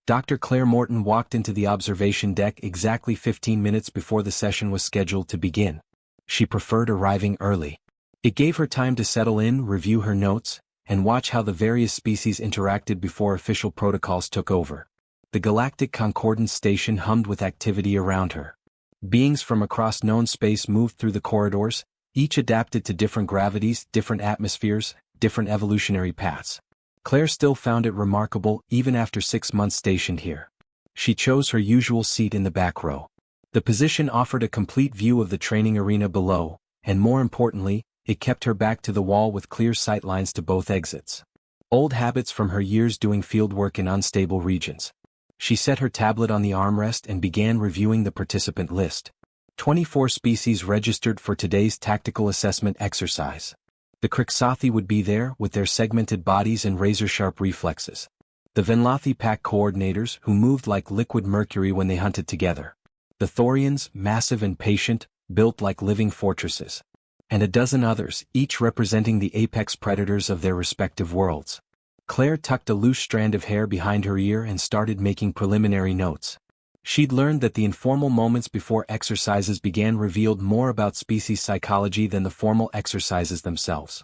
Dr. Claire Morton walked into the observation deck exactly 15 minutes before the session was scheduled to begin. She preferred arriving early. It gave her time to settle in, review her notes, and watch how the various species interacted before official protocols took over. The Galactic Concordance Station hummed with activity around her. Beings from across known space moved through the corridors, each adapted to different gravities, different atmospheres, different evolutionary paths. Claire still found it remarkable even after 6 months stationed here. She chose her usual seat in the back row. The position offered a complete view of the training arena below, and more importantly, it kept her back to the wall with clear sight lines to both exits. Old habits from her years doing fieldwork in unstable regions. She set her tablet on the armrest and began reviewing the participant list. 24 species registered for today's tactical assessment exercise. The Krixothi would be there with their segmented bodies and razor-sharp reflexes. The Venlothi pack coordinators who moved like liquid mercury when they hunted together. The Thorians, massive and patient, built like living fortresses. And a dozen others, each representing the apex predators of their respective worlds. Claire tucked a loose strand of hair behind her ear and started making preliminary notes. She'd learned that the informal moments before exercises began revealed more about species psychology than the formal exercises themselves.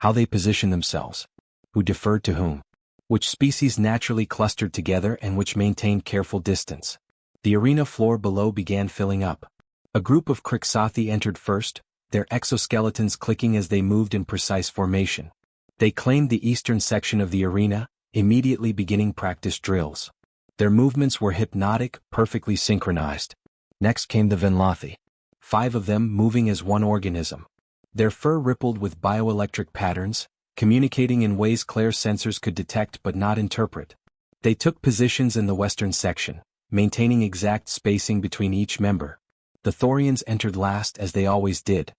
How they positioned themselves. Who deferred to whom. Which species naturally clustered together and which maintained careful distance. The arena floor below began filling up. A group of Krixothi entered first, their exoskeletons clicking as they moved in precise formation. They claimed the eastern section of the arena, immediately beginning practice drills. Their movements were hypnotic, perfectly synchronized. Next came the Venlothi. 5 of them moving as one organism. Their fur rippled with bioelectric patterns, communicating in ways Claire's sensors could detect but not interpret. They took positions in the western section, maintaining exact spacing between each member. The Thorians entered last as they always did.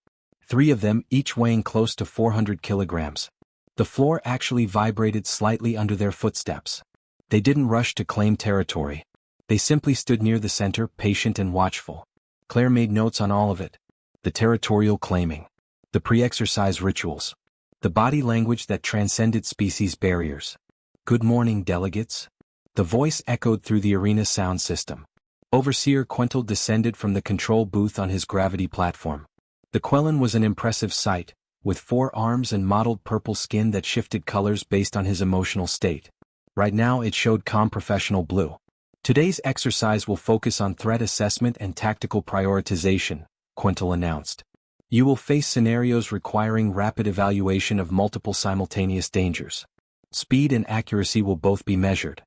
3 of them, each weighing close to 400 kilograms. The floor actually vibrated slightly under their footsteps. They didn't rush to claim territory. They simply stood near the center, patient and watchful. Claire made notes on all of it. The territorial claiming. The pre-exercise rituals. The body language that transcended species barriers. Good morning, delegates. The voice echoed through the arena sound system. Overseer Quental descended from the control booth on his gravity platform. The Quellan was an impressive sight, with 4 arms and mottled purple skin that shifted colors based on his emotional state. Right now it showed calm professional blue. Today's exercise will focus on threat assessment and tactical prioritization, Quental announced. You will face scenarios requiring rapid evaluation of multiple simultaneous dangers. Speed and accuracy will both be measured.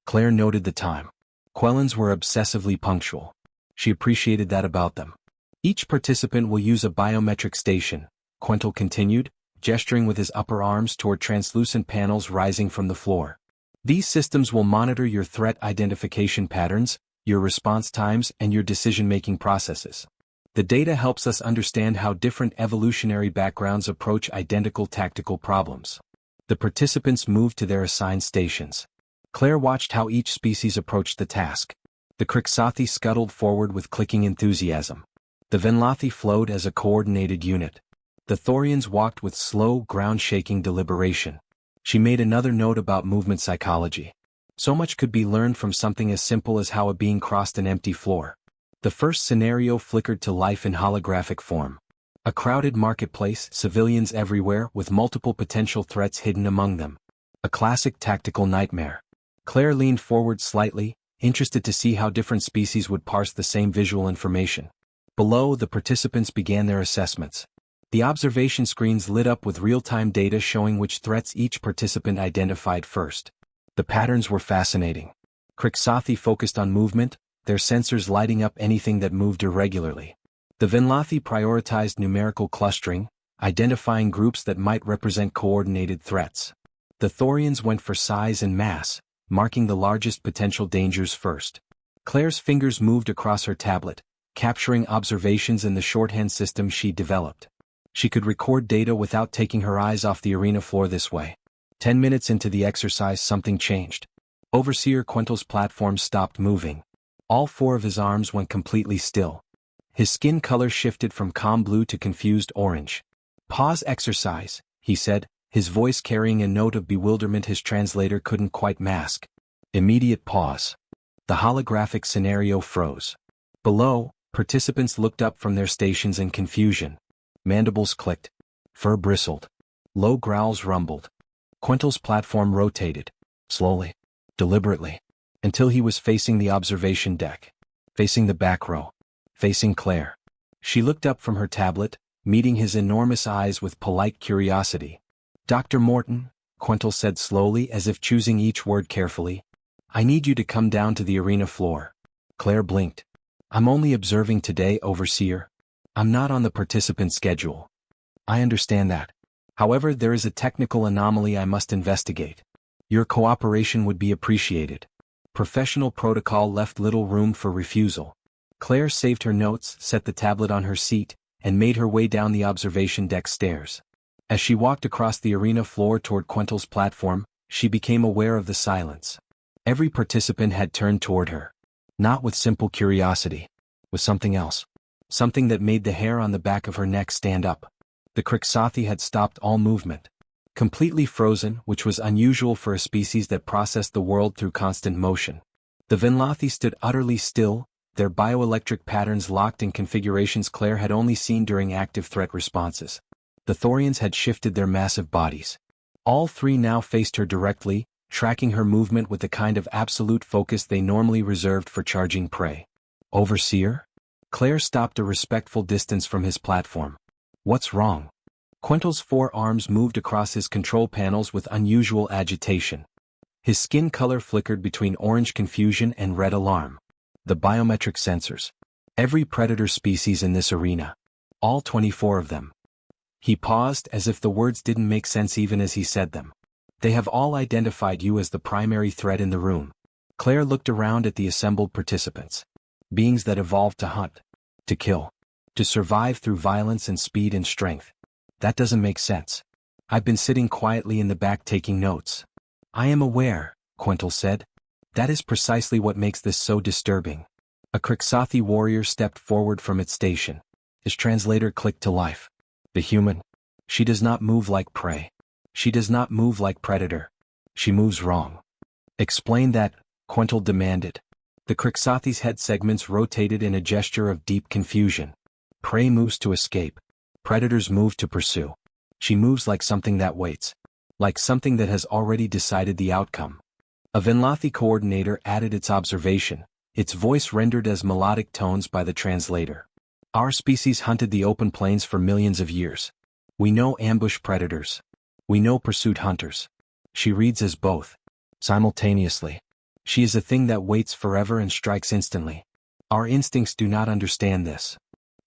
Claire noted the time. Quellans were obsessively punctual. She appreciated that about them. Each participant will use a biometric station, Quental continued, gesturing with his upper arms toward translucent panels rising from the floor. These systems will monitor your threat identification patterns, your response times, and your decision-making processes. The data helps us understand how different evolutionary backgrounds approach identical tactical problems. The participants moved to their assigned stations. Claire watched how each species approached the task. The Krixothi scuttled forward with clicking enthusiasm. The Venlothi flowed as a coordinated unit. The Thorians walked with slow, ground-shaking deliberation. She made another note about movement psychology. So much could be learned from something as simple as how a being crossed an empty floor. The first scenario flickered to life in holographic form. A crowded marketplace, civilians everywhere with multiple potential threats hidden among them. A classic tactical nightmare. Claire leaned forward slightly, interested to see how different species would parse the same visual information. Below, the participants began their assessments. The observation screens lit up with real-time data showing which threats each participant identified first. The patterns were fascinating. Krixothi focused on movement, their sensors lighting up anything that moved irregularly. The Venlothi prioritized numerical clustering, identifying groups that might represent coordinated threats. The Thorians went for size and mass, marking the largest potential dangers first. Claire's fingers moved across her tablet, capturing observations in the shorthand system she developed. She could record data without taking her eyes off the arena floor this way. 10 minutes into the exercise, something changed. Overseer Quental's platform stopped moving. All 4 of his arms went completely still. His skin color shifted from calm blue to confused orange. Pause exercise, he said, his voice carrying a note of bewilderment his translator couldn't quite mask. Immediate pause. The holographic scenario froze. Below, participants looked up from their stations in confusion. Mandibles clicked. Fur bristled. Low growls rumbled. Quintel's platform rotated. Slowly. Deliberately. Until he was facing the observation deck. Facing the back row. Facing Claire. She looked up from her tablet, meeting his enormous eyes with polite curiosity. "Dr. Morton," Quintel said slowly as if choosing each word carefully, "I need you to come down to the arena floor." Claire blinked. "I'm only observing today, Overseer. I'm not on the participant schedule." "I understand that. However, there is a technical anomaly I must investigate. Your cooperation would be appreciated." Professional protocol left little room for refusal. Claire saved her notes, set the tablet on her seat, and made her way down the observation deck stairs. As she walked across the arena floor toward Quintel's platform, she became aware of the silence. Every participant had turned toward her. Not with simple curiosity. With something else. Something that made the hair on the back of her neck stand up. The Krixathi had stopped all movement. Completely frozen, which was unusual for a species that processed the world through constant motion. The Vinlathi stood utterly still, their bioelectric patterns locked in configurations Claire had only seen during active threat responses. The Thorians had shifted their massive bodies. All three now faced her directly, tracking her movement with the kind of absolute focus they normally reserved for charging prey. "Overseer?" Claire stopped a respectful distance from his platform. "What's wrong?" Quintel's four arms moved across his control panels with unusual agitation. His skin color flickered between orange confusion and red alarm. The biometric sensors. Every predator species in this arena. All 24 of them. He paused as if the words didn't make sense even as he said them. "They have all identified you as the primary threat in the room." Claire looked around at the assembled participants. Beings that evolved to hunt. To kill. To survive through violence and speed and strength. That doesn't make sense. "I've been sitting quietly in the back taking notes." "I am aware," Quintel said. "That is precisely what makes this so disturbing." A Krixathi warrior stepped forward from its station. His translator clicked to life. "The human. She does not move like prey. She does not move like predator. She moves wrong." "Explain that," Quintel demanded. The Krixathi's head segments rotated in a gesture of deep confusion. "Prey moves to escape. Predators move to pursue. She moves like something that waits. Like something that has already decided the outcome." A Vinlathi coordinator added its observation, its voice rendered as melodic tones by the translator. "Our species hunted the open plains for millions of years. We know ambush predators. We know pursuit hunters. She reads as both. Simultaneously. She is a thing that waits forever and strikes instantly. Our instincts do not understand this."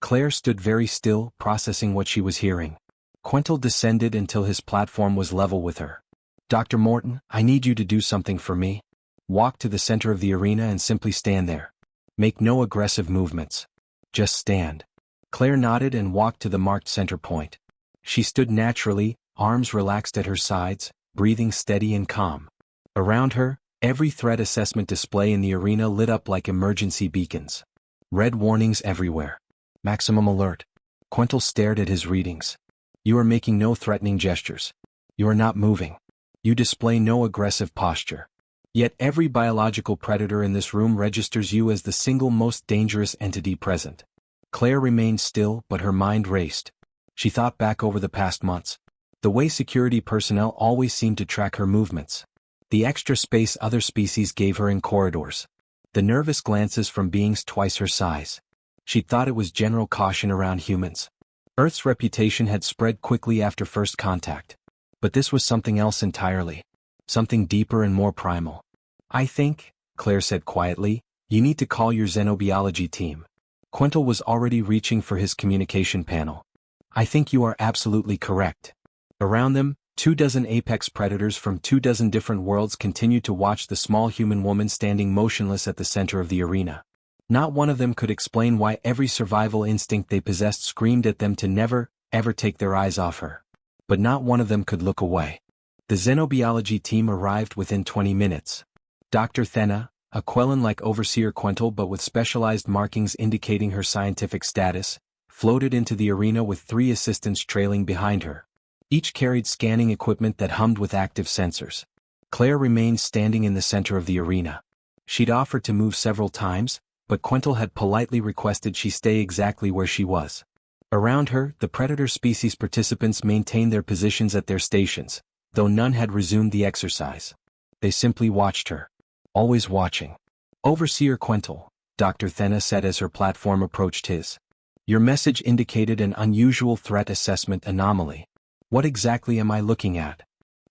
Claire stood very still, processing what she was hearing. Quintel descended until his platform was level with her. "Dr. Morton, I need you to do something for me. Walk to the center of the arena and simply stand there. Make no aggressive movements. Just stand." Claire nodded and walked to the marked center point. She stood naturally, arms relaxed at her sides, breathing steady and calm. Around her, every threat assessment display in the arena lit up like emergency beacons. Red warnings everywhere. Maximum alert. Quintel stared at his readings. "You are making no threatening gestures. You are not moving. You display no aggressive posture. Yet every biological predator in this room registers you as the single most dangerous entity present." Claire remained still, but her mind raced. She thought back over the past months. The way security personnel always seemed to track her movements. The extra space other species gave her in corridors. The nervous glances from beings twice her size. She thought it was general caution around humans. Earth's reputation had spread quickly after first contact. But this was something else entirely. Something deeper and more primal. "I think," Claire said quietly, "you need to call your xenobiology team." Quintel was already reaching for his communication panel. "I think you are absolutely correct." Around them, 24 apex predators from 24 different worlds continued to watch the small human woman standing motionless at the center of the arena. Not one of them could explain why every survival instinct they possessed screamed at them to never, ever take their eyes off her. But not one of them could look away. The xenobiology team arrived within 20 minutes. Dr. Thena, a Quellan like Overseer Quintel but with specialized markings indicating her scientific status, floated into the arena with 3 assistants trailing behind her. Each carried scanning equipment that hummed with active sensors. Claire remained standing in the center of the arena. She'd offered to move several times, but Quentin had politely requested she stay exactly where she was. Around her, the predator species participants maintained their positions at their stations, though none had resumed the exercise. They simply watched her. Always watching. Overseer Quentin, Dr. Thena said as her platform approached his. Your message indicated an unusual threat assessment anomaly. What exactly am I looking at?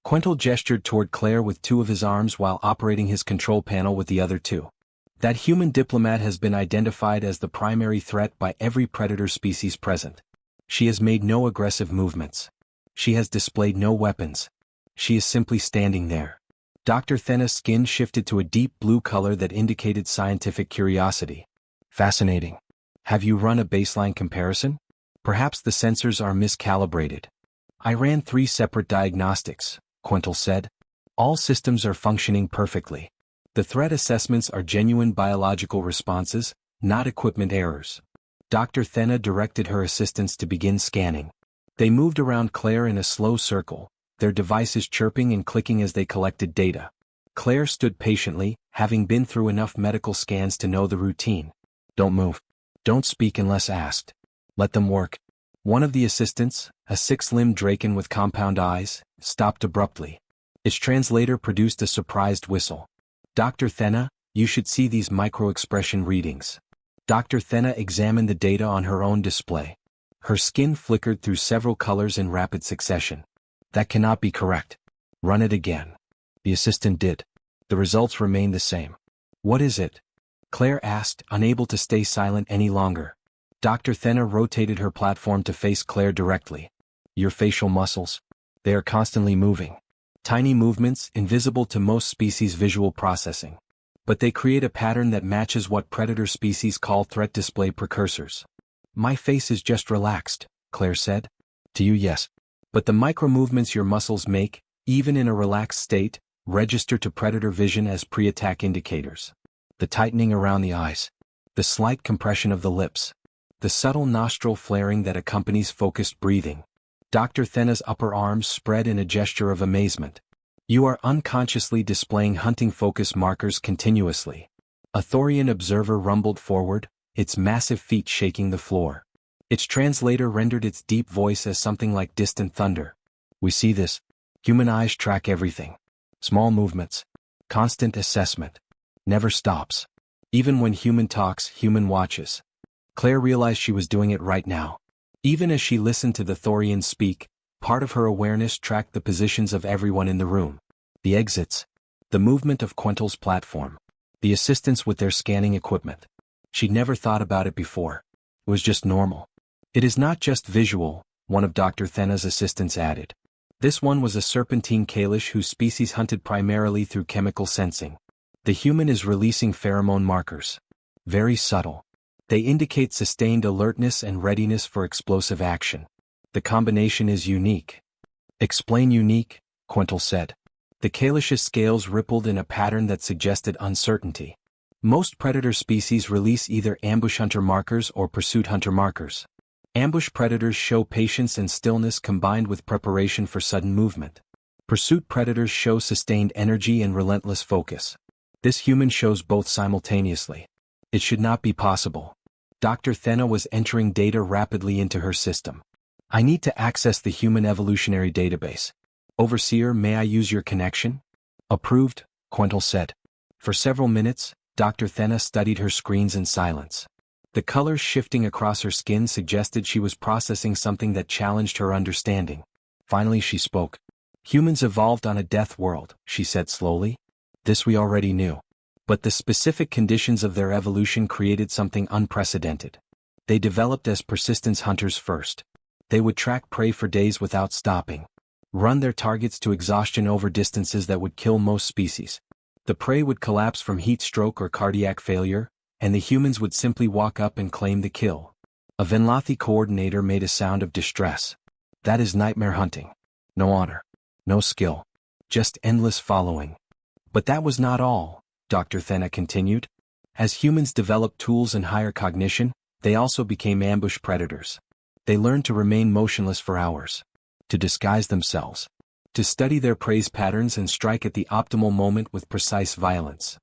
Quentin gestured toward Claire with two of his arms while operating his control panel with the other two. That human diplomat has been identified as the primary threat by every predator species present. She has made no aggressive movements. She has displayed no weapons. She is simply standing there. Dr. Thena's skin shifted to a deep blue color that indicated scientific curiosity. Fascinating. Have you run a baseline comparison? Perhaps the sensors are miscalibrated. I ran 3 separate diagnostics, Quentin said. All systems are functioning perfectly. The threat assessments are genuine biological responses, not equipment errors. Dr. Thena directed her assistants to begin scanning. They moved around Claire in a slow circle, their devices chirping and clicking as they collected data. Claire stood patiently, having been through enough medical scans to know the routine. Don't move. Don't speak unless asked. Let them work. One of the assistants, a 6-limbed Draken with compound eyes, stopped abruptly. Its translator produced a surprised whistle. Dr. Thena, you should see these micro-expression readings. Dr. Thena examined the data on her own display. Her skin flickered through several colors in rapid succession. That cannot be correct. Run it again. The assistant did. The results remained the same. What is it? Claire asked, unable to stay silent any longer. Dr. Thena rotated her platform to face Claire directly. Your facial muscles? They are constantly moving. Tiny movements, invisible to most species' visual processing. But they create a pattern that matches what predator species call threat display precursors. My face is just relaxed, Claire said. To you, yes. But the micro-movements your muscles make, even in a relaxed state, register to predator vision as pre-attack indicators. The tightening around the eyes. The slight compression of the lips. The subtle nostril flaring that accompanies focused breathing. Dr. Thena's upper arms spread in a gesture of amazement. You are unconsciously displaying hunting focus markers continuously. A Thorian observer rumbled forward, its massive feet shaking the floor. Its translator rendered its deep voice as something like distant thunder. We see this. Human eyes track everything. Small movements. Constant assessment. Never stops. Even when human talks, human watches. Claire realized she was doing it right now. Even as she listened to the Thorians speak, part of her awareness tracked the positions of everyone in the room. The exits. The movement of Quentin's platform. The assistants with their scanning equipment. She'd never thought about it before. It was just normal. It is not just visual, one of Dr. Thena's assistants added. This one was a serpentine kalish whose species hunted primarily through chemical sensing. The human is releasing pheromone markers. Very subtle. They indicate sustained alertness and readiness for explosive action. The combination is unique. Explain unique, Quentin said. The kalish's scales rippled in a pattern that suggested uncertainty. Most predator species release either ambush hunter markers or pursuit hunter markers. Ambush predators show patience and stillness combined with preparation for sudden movement. Pursuit predators show sustained energy and relentless focus. This human shows both simultaneously. It should not be possible. Dr. Thena was entering data rapidly into her system. I need to access the Human Evolutionary Database. Overseer, may I use your connection? Approved, Quentin said. For several minutes, Dr. Thena studied her screens in silence. The colors shifting across her skin suggested she was processing something that challenged her understanding. Finally she spoke. Humans evolved on a death world, she said slowly. This we already knew. But the specific conditions of their evolution created something unprecedented. They developed as persistence hunters first. They would track prey for days without stopping. Run their targets to exhaustion over distances that would kill most species. The prey would collapse from heat stroke or cardiac failure, and the humans would simply walk up and claim the kill. A Venlathi coordinator made a sound of distress. That is nightmare hunting. No honor. No skill. Just endless following. But that was not all. Dr. Thena continued. As humans developed tools and higher cognition, they also became ambush predators. They learned to remain motionless for hours. To disguise themselves. To study their prey's patterns and strike at the optimal moment with precise violence.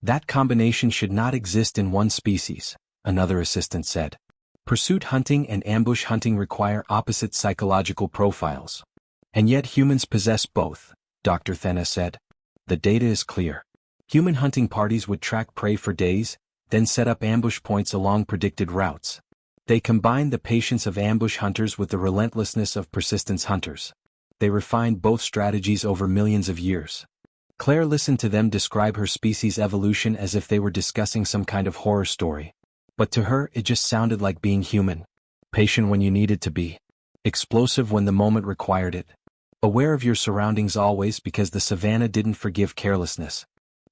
That combination should not exist in one species, another assistant said. Pursuit hunting and ambush hunting require opposite psychological profiles. And yet humans possess both, Dr. Thena said. The data is clear. Human hunting parties would track prey for days, then set up ambush points along predicted routes. They combined the patience of ambush hunters with the relentlessness of persistence hunters. They refined both strategies over millions of years. Claire listened to them describe her species' evolution as if they were discussing some kind of horror story. But to her it just sounded like being human. Patient when you needed to be. Explosive when the moment required it. Aware of your surroundings always because the savannah didn't forgive carelessness.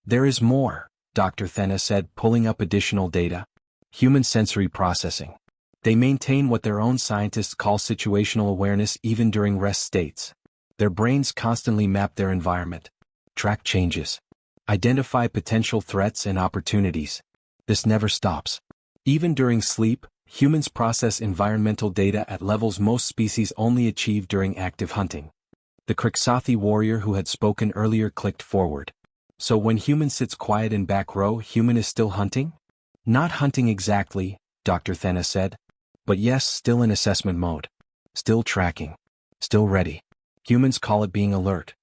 There is more, Dr. Thena said, pulling up additional data. Human sensory processing. They maintain what their own scientists call situational awareness even during rest states. Their brains constantly map their environment. Track changes. Identify potential threats and opportunities. This never stops. Even during sleep, humans process environmental data at levels most species only achieve during active hunting. The Kriksathi warrior who had spoken earlier clicked forward. So when human sits quiet in back row, human is still hunting? Not hunting exactly, Dr. Thena said. But yes, still in assessment mode. Still tracking. Still ready. Humans call it being alert.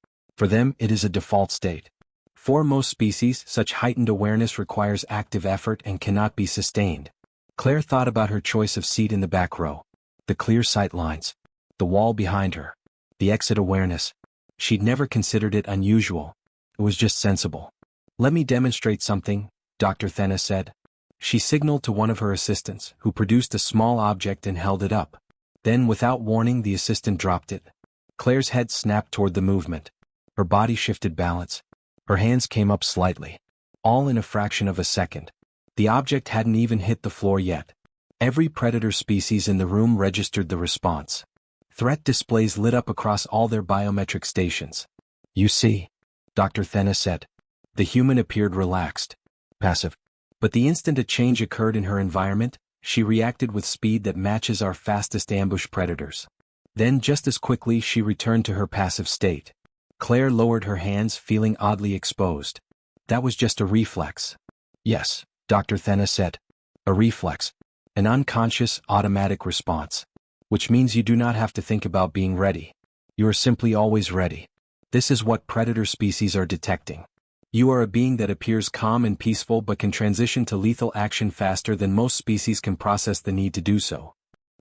For them, it is a default state. For most species, such heightened awareness requires active effort and cannot be sustained. Claire thought about her choice of seat in the back row. The clear sight lines. The wall behind her. The exit awareness. She'd never considered it unusual. It was just sensible. Let me demonstrate something, Dr. Thena said. She signaled to one of her assistants, who produced a small object and held it up. Then, without warning, the assistant dropped it. Claire's head snapped toward the movement. Her body shifted balance. Her hands came up slightly. All in a fraction of a second. The object hadn't even hit the floor yet. Every predator species in the room registered the response. Threat displays lit up across all their biometric stations. You see, Dr. Thena said. The human appeared relaxed. Passive. But the instant a change occurred in her environment, she reacted with speed that matches our fastest ambush predators. Then just as quickly she returned to her passive state. Claire lowered her hands, feeling oddly exposed. That was just a reflex. Yes, Dr. Thena said. A reflex. An unconscious, automatic response. Which means you do not have to think about being ready. You are simply always ready. This is what predator species are detecting. You are a being that appears calm and peaceful but can transition to lethal action faster than most species can process the need to do so.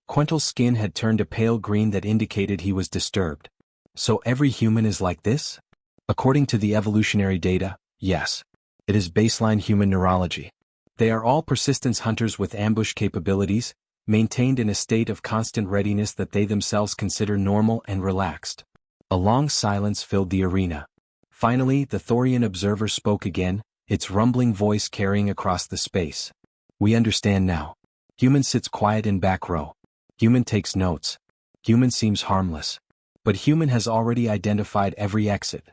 Quental's skin had turned a pale green that indicated he was disturbed. So every human is like this? According to the evolutionary data, yes. It is baseline human neurology. They are all persistence hunters with ambush capabilities, maintained in a state of constant readiness that they themselves consider normal and relaxed. A long silence filled the arena. Finally, the Thorian observer spoke again, its rumbling voice carrying across the space. We understand now. Human sits quiet in back row. Human takes notes. Human seems harmless. But human has already identified every exit.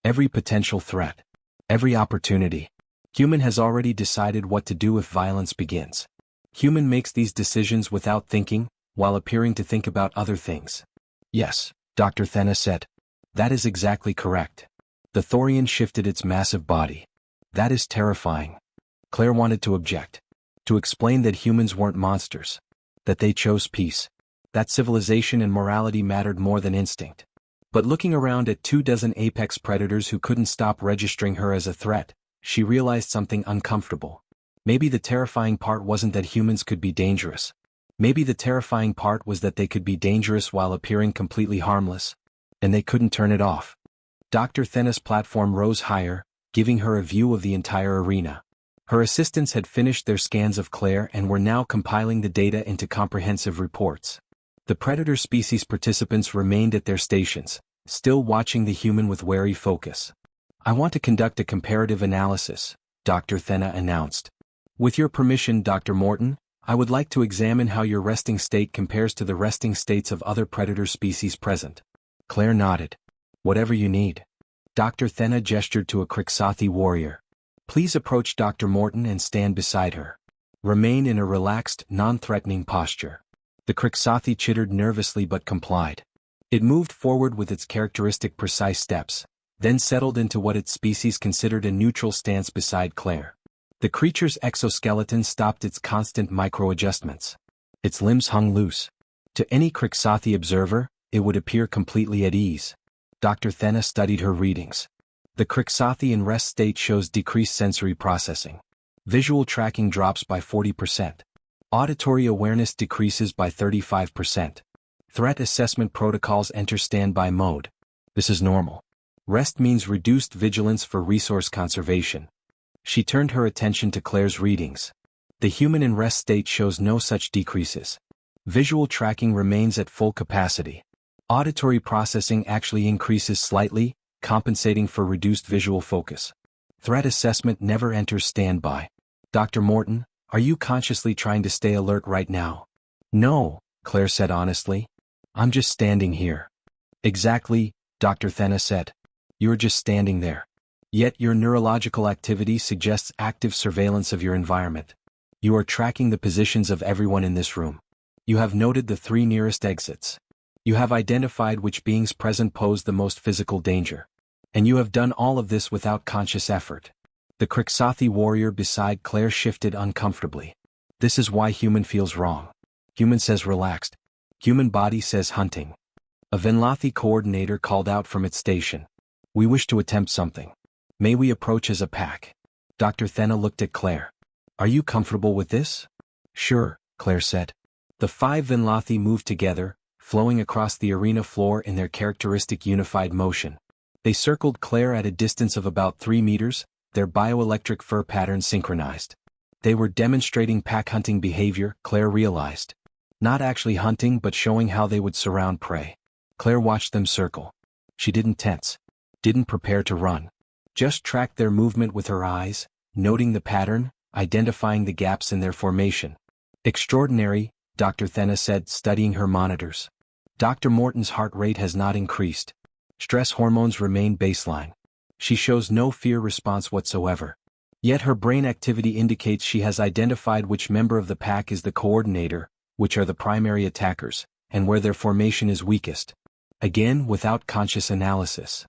Every potential threat. Every opportunity. Human has already decided what to do if violence begins. Human makes these decisions without thinking, while appearing to think about other things. Yes, Dr. Thena said. That is exactly correct. The Thorian shifted its massive body. That is terrifying. Claire wanted to object. To explain that humans weren't monsters. That they chose peace. That civilization and morality mattered more than instinct. But looking around at 24 apex predators who couldn't stop registering her as a threat, she realized something uncomfortable. Maybe the terrifying part wasn't that humans could be dangerous. Maybe the terrifying part was that they could be dangerous while appearing completely harmless. And they couldn't turn it off. Dr. Thena's platform rose higher, giving her a view of the entire arena. Her assistants had finished their scans of Claire and were now compiling the data into comprehensive reports. The predator species participants remained at their stations, still watching the human with wary focus. I want to conduct a comparative analysis, Dr. Thena announced. With your permission, Dr. Morton, I would like to examine how your resting state compares to the resting states of other predator species present. Claire nodded. Whatever you need. Dr. Thena gestured to a Kriksathi warrior. Please approach Dr. Morton and stand beside her. Remain in a relaxed, non-threatening posture. The Kriksathi chittered nervously but complied. It moved forward with its characteristic precise steps, then settled into what its species considered a neutral stance beside Claire. The creature's exoskeleton stopped its constant micro-adjustments. Its limbs hung loose. To any Kriksathi observer, it would appear completely at ease. Dr. Thena studied her readings. The Kriksathi in rest state shows decreased sensory processing. Visual tracking drops by 40%. Auditory awareness decreases by 35%. Threat assessment protocols enter standby mode. This is normal. Rest means reduced vigilance for resource conservation. She turned her attention to Claire's readings. The human in rest state shows no such decreases. Visual tracking remains at full capacity. Auditory processing actually increases slightly, compensating for reduced visual focus. Threat assessment never enters standby. Dr. Morton, are you consciously trying to stay alert right now? No, Claire said honestly. I'm just standing here. Exactly, Dr. Thena said. You're just standing there. Yet your neurological activity suggests active surveillance of your environment. You are tracking the positions of everyone in this room. You have noted the 3 nearest exits. You have identified which beings present pose the most physical danger. And you have done all of this without conscious effort. The Kriksathi warrior beside Claire shifted uncomfortably. This is why human feels wrong. Human says relaxed. Human body says hunting. A Venlathi coordinator called out from its station. We wish to attempt something. May we approach as a pack? Dr. Thena looked at Claire. Are you comfortable with this? Sure, Claire said. The 5 Venlathi moved together, flowing across the arena floor in their characteristic unified motion. They circled Claire at a distance of about 3 meters, their bioelectric fur patterns synchronized. They were demonstrating pack hunting behavior, Claire realized. Not actually hunting but showing how they would surround prey. Claire watched them circle. She didn't tense. Didn't prepare to run. Just tracked their movement with her eyes, noting the pattern, identifying the gaps in their formation. Extraordinary, Dr. Thena said, studying her monitors. Dr. Morton's heart rate has not increased. Stress hormones remain baseline. She shows no fear response whatsoever. Yet her brain activity indicates she has identified which member of the pack is the coordinator, which are the primary attackers, and where their formation is weakest. Again, without conscious analysis.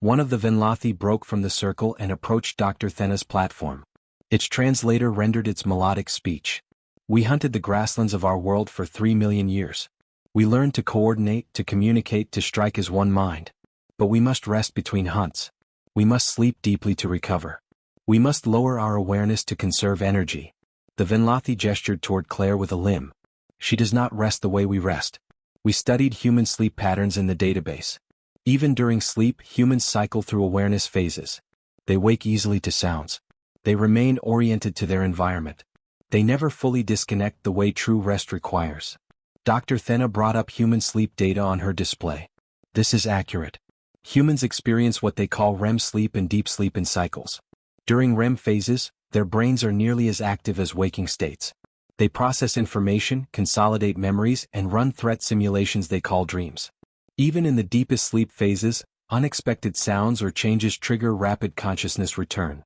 One of the Venlathi broke from the circle and approached Dr. Thena's platform. Its translator rendered its melodic speech. We hunted the grasslands of our world for 3 million years. We learned to coordinate, to communicate, to strike as one mind. But we must rest between hunts. We must sleep deeply to recover. We must lower our awareness to conserve energy. The Venlathi gestured toward Claire with a limb. She does not rest the way we rest. We studied human sleep patterns in the database. Even during sleep, humans cycle through awareness phases. They wake easily to sounds. They remain oriented to their environment. They never fully disconnect the way true rest requires. Dr. Thena brought up human sleep data on her display. This is accurate. Humans experience what they call REM sleep and deep sleep in cycles. During REM phases, their brains are nearly as active as waking states. They process information, consolidate memories, and run threat simulations they call dreams. Even in the deepest sleep phases, unexpected sounds or changes trigger rapid consciousness return.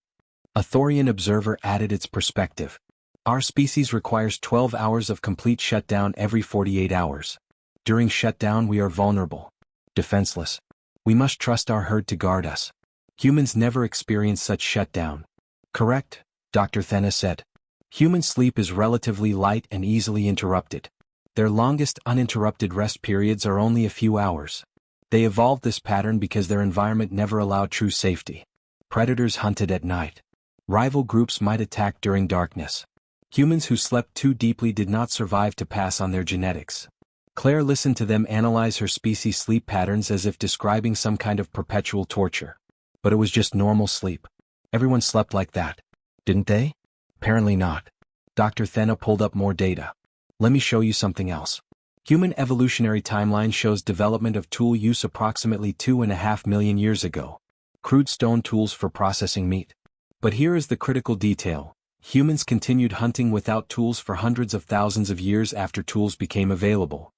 A Thorian observer added its perspective. Our species requires 12 hours of complete shutdown every 48 hours. During shutdown we are vulnerable. Defenseless. We must trust our herd to guard us. Humans never experience such shutdown. Correct, Dr. Thena said. Human sleep is relatively light and easily interrupted. Their longest uninterrupted rest periods are only a few hours. They evolved this pattern because their environment never allowed true safety. Predators hunted at night. Rival groups might attack during darkness. Humans who slept too deeply did not survive to pass on their genetics. Claire listened to them analyze her species' sleep patterns as if describing some kind of perpetual torture. But it was just normal sleep. Everyone slept like that. Didn't they? Apparently not. Dr. Thena pulled up more data. Let me show you something else. Human evolutionary timeline shows development of tool use approximately 2.5 million years ago. Crude stone tools for processing meat. But here is the critical detail. Humans continued hunting without tools for hundreds of thousands of years after tools became available.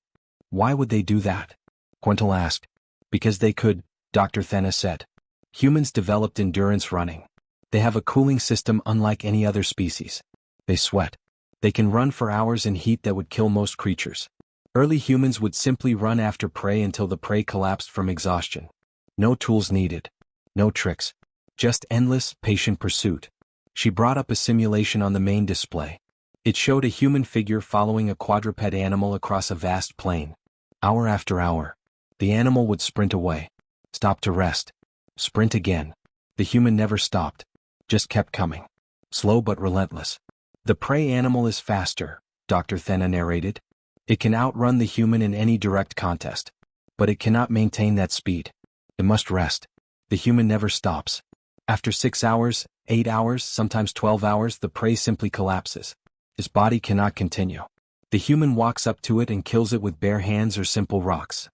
Why would they do that? Quintal asked. Because they could, Dr. Thena said. Humans developed endurance running. They have a cooling system unlike any other species. They sweat. They can run for hours in heat that would kill most creatures. Early humans would simply run after prey until the prey collapsed from exhaustion. No tools needed. No tricks. Just endless, patient pursuit. She brought up a simulation on the main display. It showed a human figure following a quadruped animal across a vast plain. Hour after hour, the animal would sprint away, stop to rest, sprint again. The human never stopped, just kept coming. Slow but relentless. The prey animal is faster, Dr. Thena narrated. It can outrun the human in any direct contest. But it cannot maintain that speed. It must rest. The human never stops. After 6 hours, 8 hours, sometimes 12 hours, the prey simply collapses. His body cannot continue. The human walks up to it and kills it with bare hands or simple rocks.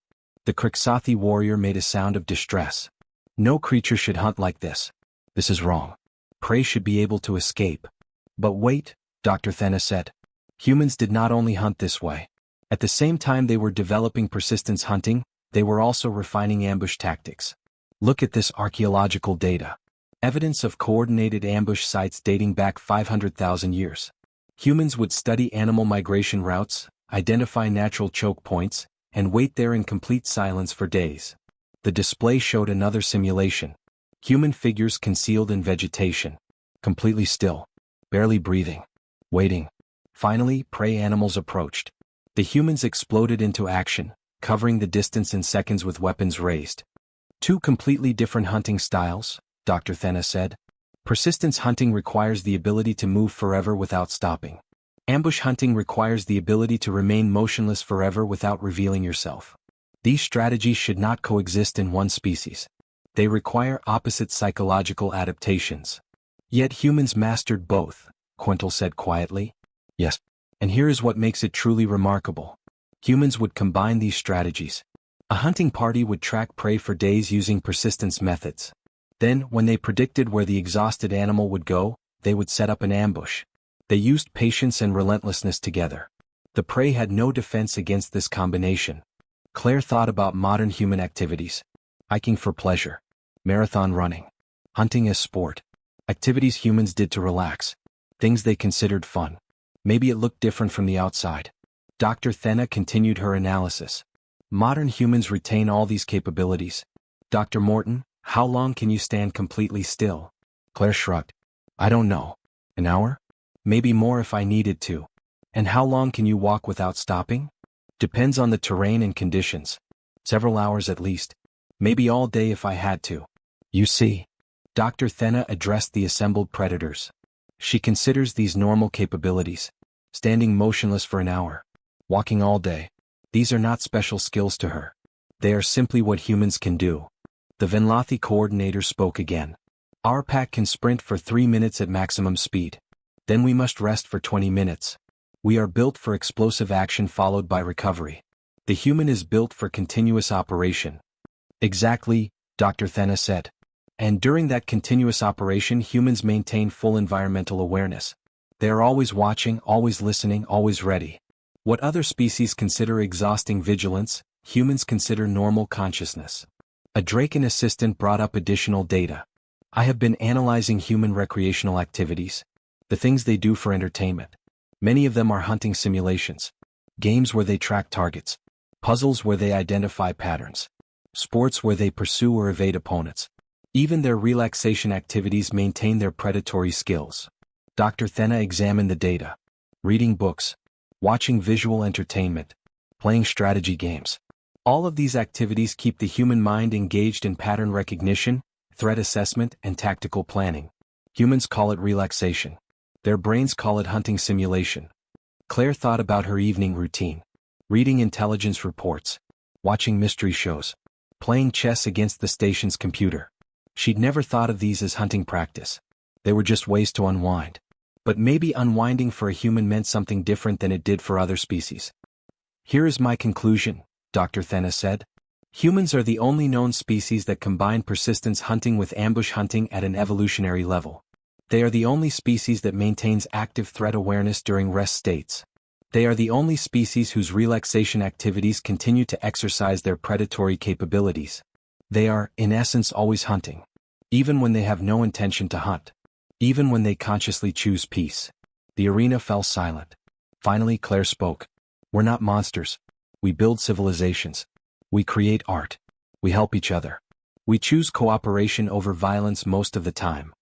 The Kriksathi warrior made a sound of distress. No creature should hunt like this. This is wrong. Prey should be able to escape. But wait, Dr. Thena said. Humans did not only hunt this way. At the same time they were developing persistence hunting, they were also refining ambush tactics. Look at this archaeological data. Evidence of coordinated ambush sites dating back 500,000 years. Humans would study animal migration routes, identify natural choke points, and wait there in complete silence for days. The display showed another simulation. Human figures concealed in vegetation. Completely still. Barely breathing. Waiting. Finally, prey animals approached. The humans exploded into action, covering the distance in seconds with weapons raised. Two completely different hunting styles, Dr. Thena said. Persistence hunting requires the ability to move forever without stopping. Ambush hunting requires the ability to remain motionless forever without revealing yourself. These strategies should not coexist in one species. They require opposite psychological adaptations. Yet humans mastered both, Quintal said quietly. Yes. And here is what makes it truly remarkable. Humans would combine these strategies. A hunting party would track prey for days using persistence methods. Then, when they predicted where the exhausted animal would go, they would set up an ambush. They used patience and relentlessness together. The prey had no defense against this combination. Claire thought about modern human activities. Hiking for pleasure. Marathon running. Hunting as sport. Activities humans did to relax. Things they considered fun. Maybe it looked different from the outside. Dr. Thena continued her analysis. Modern humans retain all these capabilities. Dr. Morton, how long can you stand completely still? Claire shrugged. I don't know. An hour? Maybe more if I needed to. And how long can you walk without stopping? Depends on the terrain and conditions. Several hours at least. Maybe all day if I had to. You see. Dr. Thena addressed the assembled predators. She considers these normal capabilities. Standing motionless for an hour. Walking all day. These are not special skills to her. They are simply what humans can do. The Venlathi coordinator spoke again. Our pack can sprint for 3 minutes at maximum speed. Then we must rest for 20 minutes. We are built for explosive action followed by recovery. The human is built for continuous operation. Exactly, Dr. Thena said. And during that continuous operation humans maintain full environmental awareness. They are always watching, always listening, always ready. What other species consider exhausting vigilance, humans consider normal consciousness. A Draken assistant brought up additional data. I have been analyzing human recreational activities. The things they do for entertainment. Many of them are hunting simulations. Games where they track targets. Puzzles where they identify patterns. Sports where they pursue or evade opponents. Even their relaxation activities maintain their predatory skills. Dr. Thena examined the data. Reading books. Watching visual entertainment. Playing strategy games. All of these activities keep the human mind engaged in pattern recognition, threat assessment, and tactical planning. Humans call it relaxation. Their brains call it hunting simulation. Claire thought about her evening routine. Reading intelligence reports. Watching mystery shows. Playing chess against the station's computer. She'd never thought of these as hunting practice. They were just ways to unwind. But maybe unwinding for a human meant something different than it did for other species. Here is my conclusion, Dr. Thena said. Humans are the only known species that combine persistence hunting with ambush hunting at an evolutionary level. They are the only species that maintains active threat awareness during rest states. They are the only species whose relaxation activities continue to exercise their predatory capabilities. They are, in essence, always hunting. Even when they have no intention to hunt. Even when they consciously choose peace. The arena fell silent. Finally Claire spoke. We're not monsters. We build civilizations. We create art. We help each other. We choose cooperation over violence most of the time.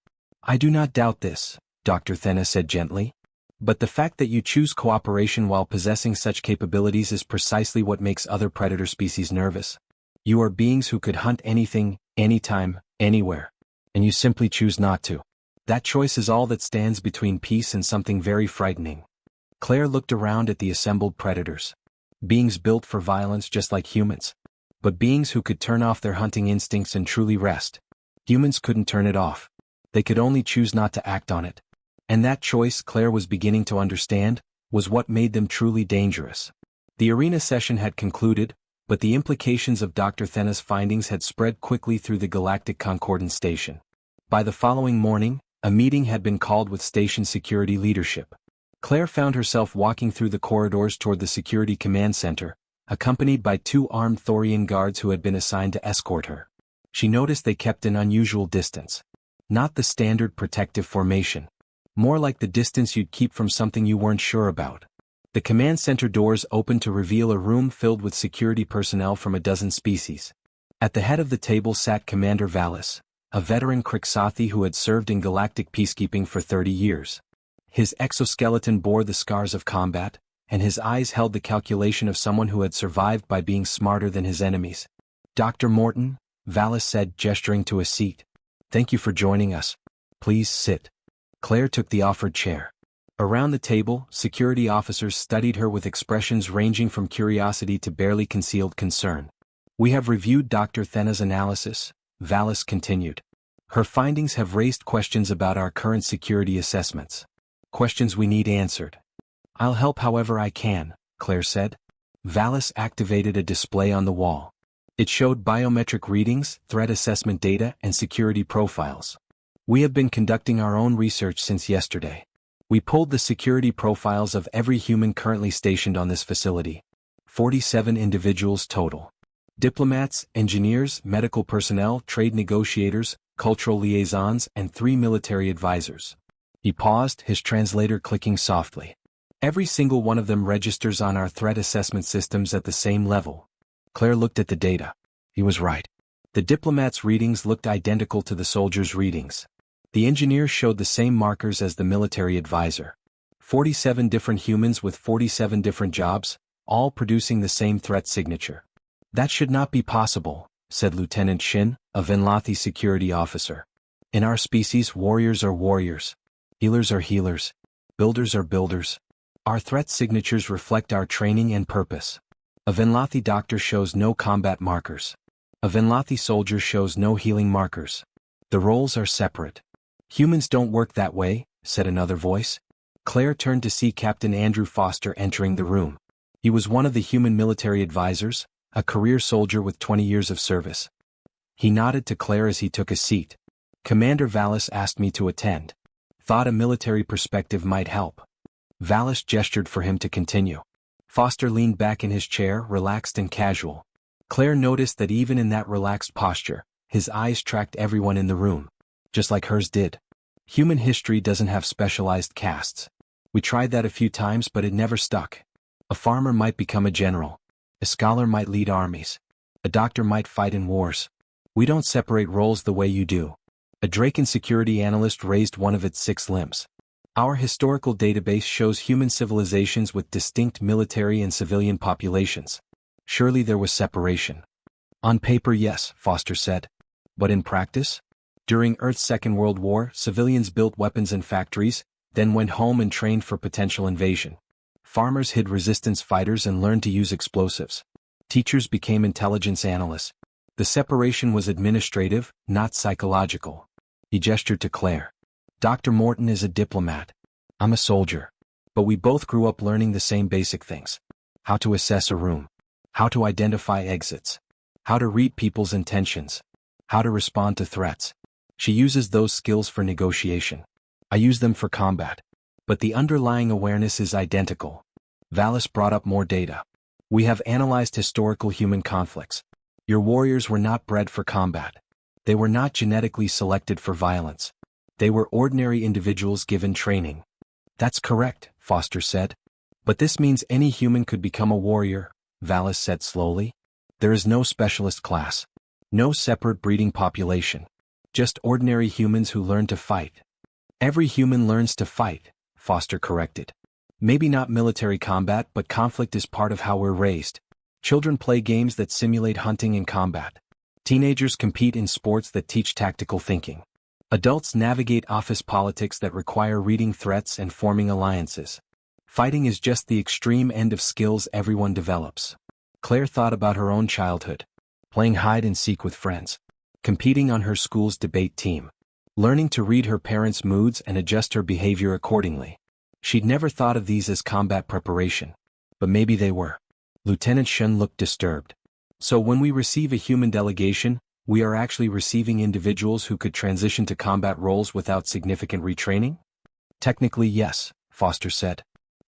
I do not doubt this, Dr. Thena said gently. But the fact that you choose cooperation while possessing such capabilities is precisely what makes other predator species nervous. You are beings who could hunt anything, anytime, anywhere. And you simply choose not to. That choice is all that stands between peace and something very frightening. Claire looked around at the assembled predators. Beings built for violence just like humans. But beings who could turn off their hunting instincts and truly rest. Humans couldn't turn it off. They could only choose not to act on it. And that choice, Claire was beginning to understand, was what made them truly dangerous. The arena session had concluded, but the implications of Dr. Thena's findings had spread quickly through the Galactic Concordance Station. By the following morning, a meeting had been called with station security leadership. Claire found herself walking through the corridors toward the Security Command Center, accompanied by 2 armed Thorian guards who had been assigned to escort her. She noticed they kept an unusual distance. Not the standard protective formation. More like the distance you'd keep from something you weren't sure about. The command center doors opened to reveal a room filled with security personnel from a dozen species. At the head of the table sat Commander Valis, a veteran Krixathi who had served in galactic peacekeeping for 30 years. His exoskeleton bore the scars of combat, and his eyes held the calculation of someone who had survived by being smarter than his enemies. Dr. Morton, Valis said, gesturing to a seat. Thank you for joining us. Please sit. Claire took the offered chair. Around the table, security officers studied her with expressions ranging from curiosity to barely concealed concern. We have reviewed Dr. Thena's analysis, Valis continued. Her findings have raised questions about our current security assessments. Questions we need answered. I'll help however I can, Claire said. Valis activated a display on the wall. It showed biometric readings, threat assessment data, and security profiles. We have been conducting our own research since yesterday. We pulled the security profiles of every human currently stationed on this facility. 47 individuals total. Diplomats, engineers, medical personnel, trade negotiators, cultural liaisons, and 3 military advisors. He paused, his translator clicking softly. Every single one of them registers on our threat assessment systems at the same level. Claire looked at the data. He was right. The diplomats' readings looked identical to the soldiers' readings. The engineer showed the same markers as the military advisor. 47 different humans with 47 different jobs, all producing the same threat signature. That should not be possible, said Lieutenant Shin, a Venlathi security officer. In our species, warriors are warriors. Healers are healers. Builders are builders. Our threat signatures reflect our training and purpose. A Venlathi doctor shows no combat markers. A Venlathi soldier shows no healing markers. The roles are separate. Humans don't work that way, said another voice. Claire turned to see Captain Andrew Foster entering the room. He was one of the human military advisors, a career soldier with 20 years of service. He nodded to Claire as he took a seat. Commander Valis asked me to attend. Thought a military perspective might help. Valis gestured for him to continue. Foster leaned back in his chair, relaxed and casual. Claire noticed that even in that relaxed posture, his eyes tracked everyone in the room. Just like hers did. Human history doesn't have specialized castes. We tried that a few times but it never stuck. A farmer might become a general. A scholar might lead armies. A doctor might fight in wars. We don't separate roles the way you do. A Draken security analyst raised one of its 6 limbs. Our historical database shows human civilizations with distinct military and civilian populations. Surely there was separation. On paper, yes, Foster said. But in practice? During Earth's Second World War, civilians built weapons in factories, then went home and trained for potential invasion. Farmers hid resistance fighters and learned to use explosives. Teachers became intelligence analysts. The separation was administrative, not psychological. He gestured to Claire. Dr. Morton is a diplomat. I'm a soldier. But we both grew up learning the same basic things. How to assess a room. How to identify exits. How to read people's intentions. How to respond to threats. She uses those skills for negotiation. I use them for combat. But the underlying awareness is identical. Valis brought up more data. We have analyzed historical human conflicts. Your warriors were not bred for combat. They were not genetically selected for violence. They were ordinary individuals given training. That's correct, Foster said. But this means any human could become a warrior, Valis said slowly. There is no specialist class. No separate breeding population. Just ordinary humans who learn to fight. Every human learns to fight, Foster corrected. Maybe not military combat, but conflict is part of how we're raised. Children play games that simulate hunting and combat. Teenagers compete in sports that teach tactical thinking. Adults navigate office politics that require reading threats and forming alliances. Fighting is just the extreme end of skills everyone develops. Claire thought about her own childhood. Playing hide and seek with friends. Competing on her school's debate team. Learning to read her parents' moods and adjust her behavior accordingly. She'd never thought of these as combat preparation. But maybe they were. Lieutenant Shun looked disturbed. So when we receive a human delegation, we are actually receiving individuals who could transition to combat roles without significant retraining? Technically yes, Foster said.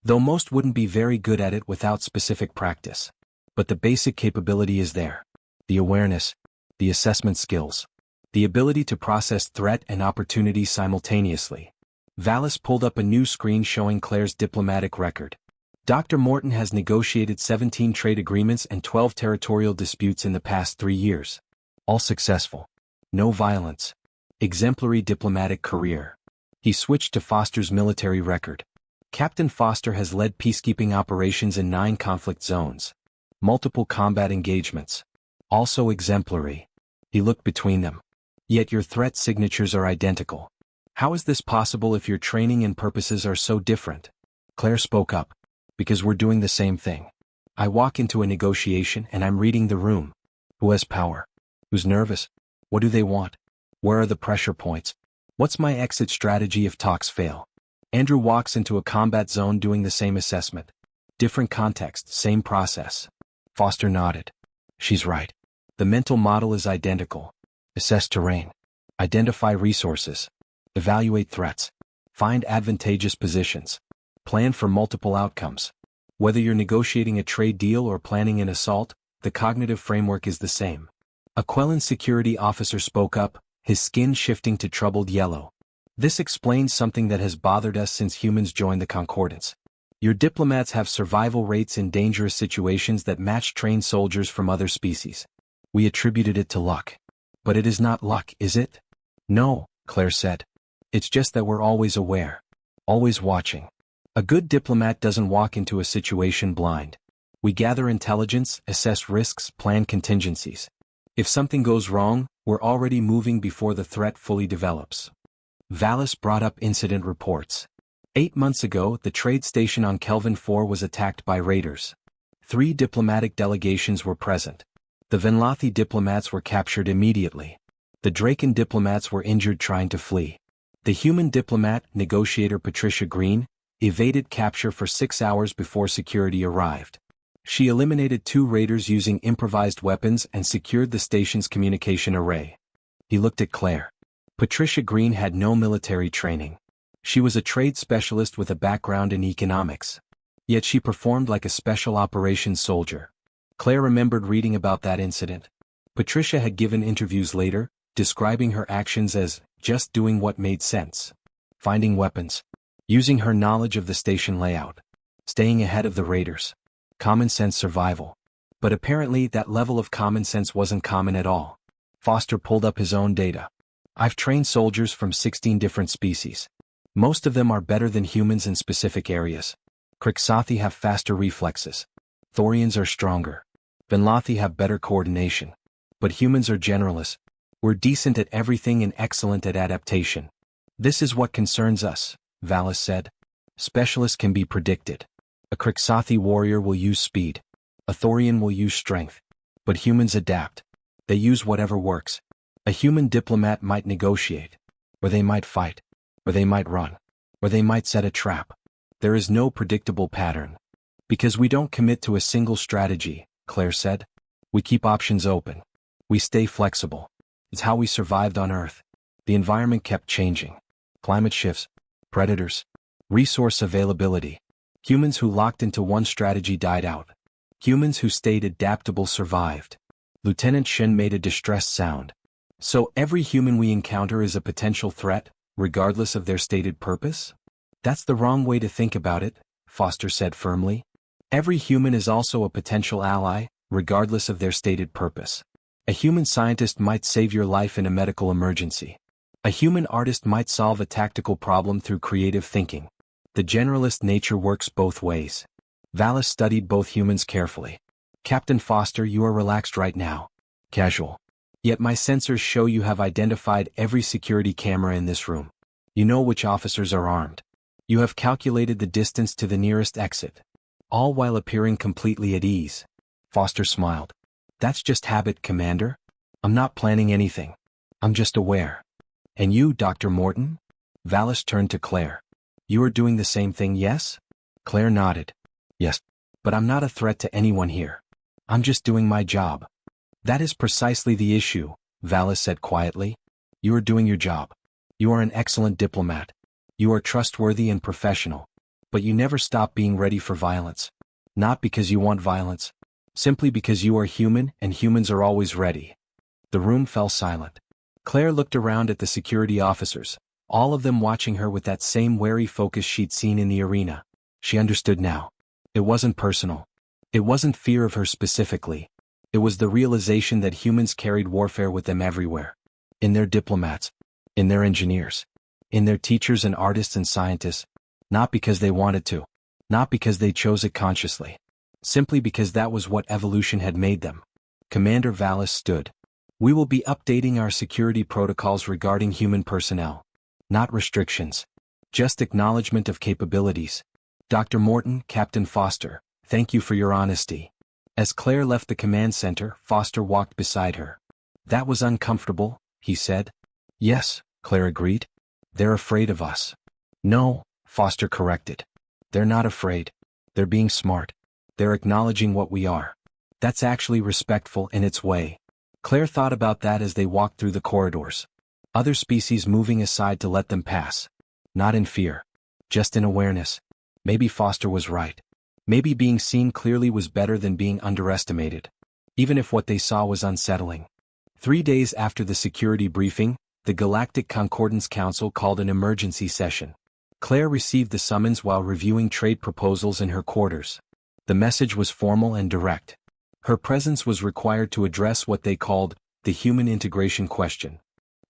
Though most wouldn't be very good at it without specific practice. But the basic capability is there. The awareness, the assessment skills, the ability to process threat and opportunity simultaneously. Vallis pulled up a new screen showing Claire's diplomatic record. Dr. Morton has negotiated 17 trade agreements and 12 territorial disputes in the past 3 years. All successful. No violence. Exemplary diplomatic career. He switched to Foster's military record. Captain Foster has led peacekeeping operations in 9 conflict zones. Multiple combat engagements. Also exemplary. He looked between them. Yet your threat signatures are identical. How is this possible if your training and purposes are so different? Claire spoke up. Because we're doing the same thing. I walk into a negotiation and I'm reading the room. Who has power? Who's nervous? What do they want? Where are the pressure points? What's my exit strategy if talks fail? Andrew walks into a combat zone doing the same assessment. Different context, same process. Foster nodded. She's right. The mental model is identical. Assess terrain. Identify resources. Evaluate threats. Find advantageous positions. Plan for multiple outcomes. Whether you're negotiating a trade deal or planning an assault, the cognitive framework is the same. A Quellan security officer spoke up, his skin shifting to troubled yellow. This explains something that has bothered us since humans joined the Concordance. Your diplomats have survival rates in dangerous situations that match trained soldiers from other species. We attributed it to luck. But it is not luck, is it? No, Claire said. It's just that we're always aware. Always watching. A good diplomat doesn't walk into a situation blind. We gather intelligence, assess risks, plan contingencies. If something goes wrong, we're already moving before the threat fully develops. Vallis brought up incident reports. 8 months ago, the trade station on Kelvin 4 was attacked by raiders. 3 diplomatic delegations were present. The Venlathi diplomats were captured immediately. The Draken diplomats were injured trying to flee. The human diplomat, negotiator Patricia Green, evaded capture for 6 hours before security arrived. She eliminated 2 raiders using improvised weapons and secured the station's communication array. He looked at Claire. Patricia Green had no military training. She was a trade specialist with a background in economics. Yet she performed like a special operations soldier. Claire remembered reading about that incident. Patricia had given interviews later, describing her actions as just doing what made sense. Finding weapons. Using her knowledge of the station layout. Staying ahead of the raiders. Common sense survival. But apparently that level of common sense wasn't common at all. Foster pulled up his own data. I've trained soldiers from 16 different species. Most of them are better than humans in specific areas. Kriksathi have faster reflexes. Thorians are stronger. Venlathi have better coordination. But humans are generalists. We're decent at everything and excellent at adaptation. This is what concerns us, Vallis said. Specialists can be predicted. A Kriksathi warrior will use speed. A Thorian will use strength. But humans adapt. They use whatever works. A human diplomat might negotiate. Or they might fight. Or they might run. Or they might set a trap. There is no predictable pattern. Because we don't commit to a single strategy, Claire said. We keep options open. We stay flexible. It's how we survived on Earth. The environment kept changing. Climate shifts. Predators. Resource availability. Humans who locked into one strategy died out. Humans who stayed adaptable survived. Lieutenant Shin made a distressed sound. So every human we encounter is a potential threat, regardless of their stated purpose? That's the wrong way to think about it, Foster said firmly. Every human is also a potential ally, regardless of their stated purpose. A human scientist might save your life in a medical emergency. A human artist might solve a tactical problem through creative thinking. The generalist nature works both ways. Valis studied both humans carefully. Captain Foster, you are relaxed right now. Casual. Yet my sensors show you have identified every security camera in this room. You know which officers are armed. You have calculated the distance to the nearest exit. All while appearing completely at ease. Foster smiled. That's just habit, Commander. I'm not planning anything. I'm just aware. And you, Dr. Morton? Valis turned to Claire. You are doing the same thing, yes? Claire nodded. Yes. But I'm not a threat to anyone here. I'm just doing my job. That is precisely the issue, Valis said quietly. You are doing your job. You are an excellent diplomat. You are trustworthy and professional. But you never stop being ready for violence. Not because you want violence. Simply because you are human and humans are always ready. The room fell silent. Claire looked around at the security officers, all of them watching her with that same wary focus she'd seen in the arena. She understood now. It wasn't personal. It wasn't fear of her specifically. It was the realization that humans carried warfare with them everywhere. In their diplomats. In their engineers. In their teachers and artists and scientists. Not because they wanted to. Not because they chose it consciously. Simply because that was what evolution had made them. Commander Valis stood. We will be updating our security protocols regarding human personnel. Not restrictions. Just acknowledgement of capabilities. Dr. Morton, Captain Foster, thank you for your honesty. As Claire left the command center, Foster walked beside her. That was uncomfortable, he said. Yes, Claire agreed. They're afraid of us. No, Foster corrected. They're not afraid. They're being smart. They're acknowledging what we are. That's actually respectful in its way. Claire thought about that as they walked through the corridors. Other species moving aside to let them pass. Not in fear. Just in awareness. Maybe Foster was right. Maybe being seen clearly was better than being underestimated. Even if what they saw was unsettling. 3 days after the security briefing, the Galactic Concordance Council called an emergency session. Claire received the summons while reviewing trade proposals in her quarters. The message was formal and direct. Her presence was required to address what they called the human integration question.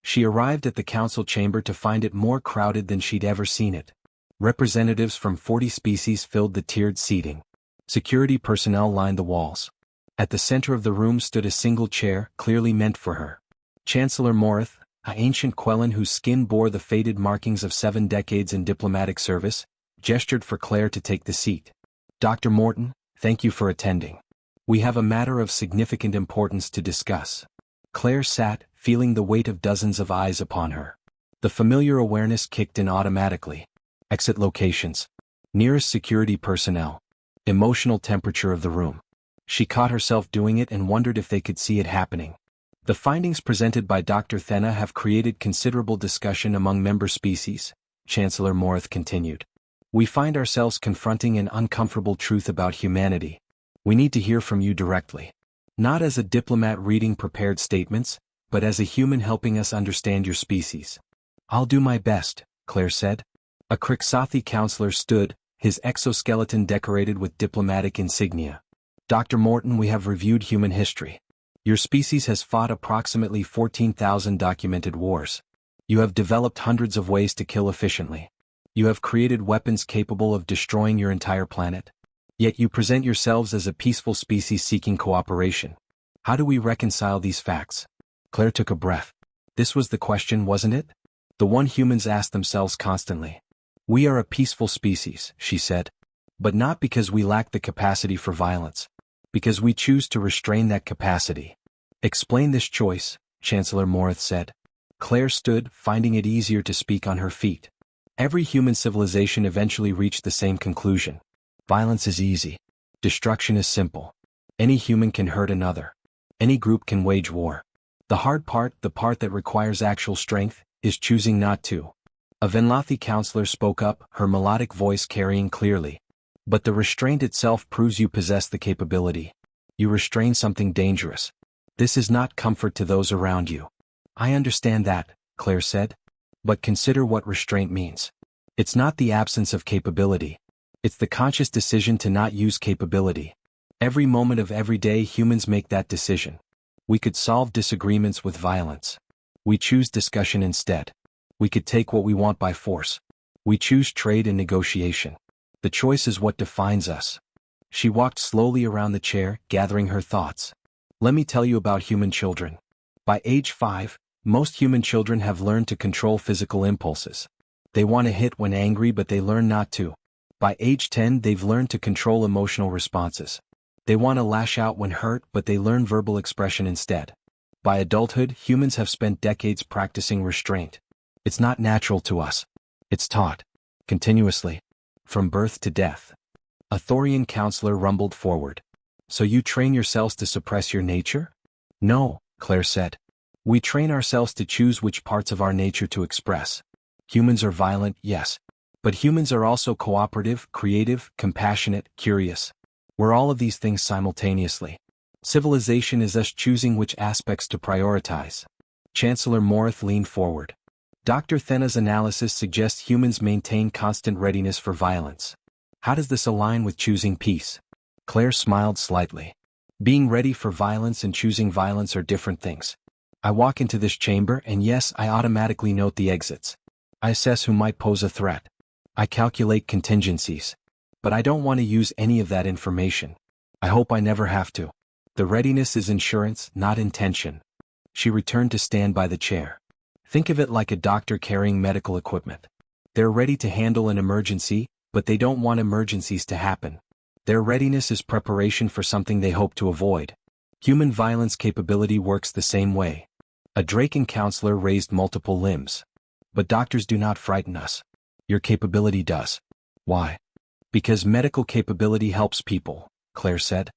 She arrived at the council chamber to find it more crowded than she'd ever seen it. Representatives from 40 species filled the tiered seating. Security personnel lined the walls. At the center of the room stood a single chair, clearly meant for her. Chancellor Morith, an ancient Quellan whose skin bore the faded markings of 7 decades in diplomatic service, gestured for Claire to take the seat. Dr. Morton, thank you for attending. We have a matter of significant importance to discuss. Claire sat, feeling the weight of dozens of eyes upon her. The familiar awareness kicked in automatically. Exit locations. Nearest security personnel. Emotional temperature of the room. She caught herself doing it and wondered if they could see it happening. The findings presented by Dr. Thena have created considerable discussion among member species, Chancellor Morith continued. We find ourselves confronting an uncomfortable truth about humanity. We need to hear from you directly. Not as a diplomat reading prepared statements, but as a human helping us understand your species. I'll do my best, Claire said. A Krixathi counselor stood, his exoskeleton decorated with diplomatic insignia. Dr. Morton, we have reviewed human history. Your species has fought approximately 14,000 documented wars. You have developed hundreds of ways to kill efficiently. You have created weapons capable of destroying your entire planet. Yet you present yourselves as a peaceful species seeking cooperation. How do we reconcile these facts? Claire took a breath. This was the question, wasn't it? The one humans ask themselves constantly. We are a peaceful species, she said. But not because we lack the capacity for violence. Because we choose to restrain that capacity. Explain this choice, Chancellor Morith said. Claire stood, finding it easier to speak on her feet. Every human civilization eventually reached the same conclusion. Violence is easy. Destruction is simple. Any human can hurt another. Any group can wage war. The hard part, the part that requires actual strength, is choosing not to. A Venlathi counselor spoke up, her melodic voice carrying clearly. But the restraint itself proves you possess the capability. You restrain something dangerous. This is not comfort to those around you. I understand that, Claire said. But consider what restraint means. It's not the absence of capability. It's the conscious decision to not use capability. Every moment of every day humans make that decision. We could solve disagreements with violence. We choose discussion instead. We could take what we want by force. We choose trade and negotiation. The choice is what defines us. She walked slowly around the chair, gathering her thoughts. Let me tell you about human children. By age 5, most human children have learned to control physical impulses. They want to hit when angry, but they learn not to. By age 10, they've learned to control emotional responses. They want to lash out when hurt, but they learn verbal expression instead. By adulthood, humans have spent decades practicing restraint. It's not natural to us. It's taught. Continuously. From birth to death. A Thorian counselor rumbled forward. So you train yourselves to suppress your nature? No, Claire said. We train ourselves to choose which parts of our nature to express. Humans are violent, yes. But humans are also cooperative, creative, compassionate, curious. We're all of these things simultaneously. Civilization is us choosing which aspects to prioritize. Chancellor Morith leaned forward. Dr. Thena's analysis suggests humans maintain constant readiness for violence. How does this align with choosing peace? Claire smiled slightly. Being ready for violence and choosing violence are different things. I walk into this chamber and yes, I automatically note the exits. I assess who might pose a threat. I calculate contingencies. But I don't want to use any of that information. I hope I never have to. The readiness is insurance, not intention. She returned to stand by the chair. Think of it like a doctor carrying medical equipment. They're ready to handle an emergency, but they don't want emergencies to happen. Their readiness is preparation for something they hope to avoid. Human violence capability works the same way. A Draken counselor raised multiple limbs. But doctors do not frighten us. Your capability does. Why? Because medical capability helps people, Claire said.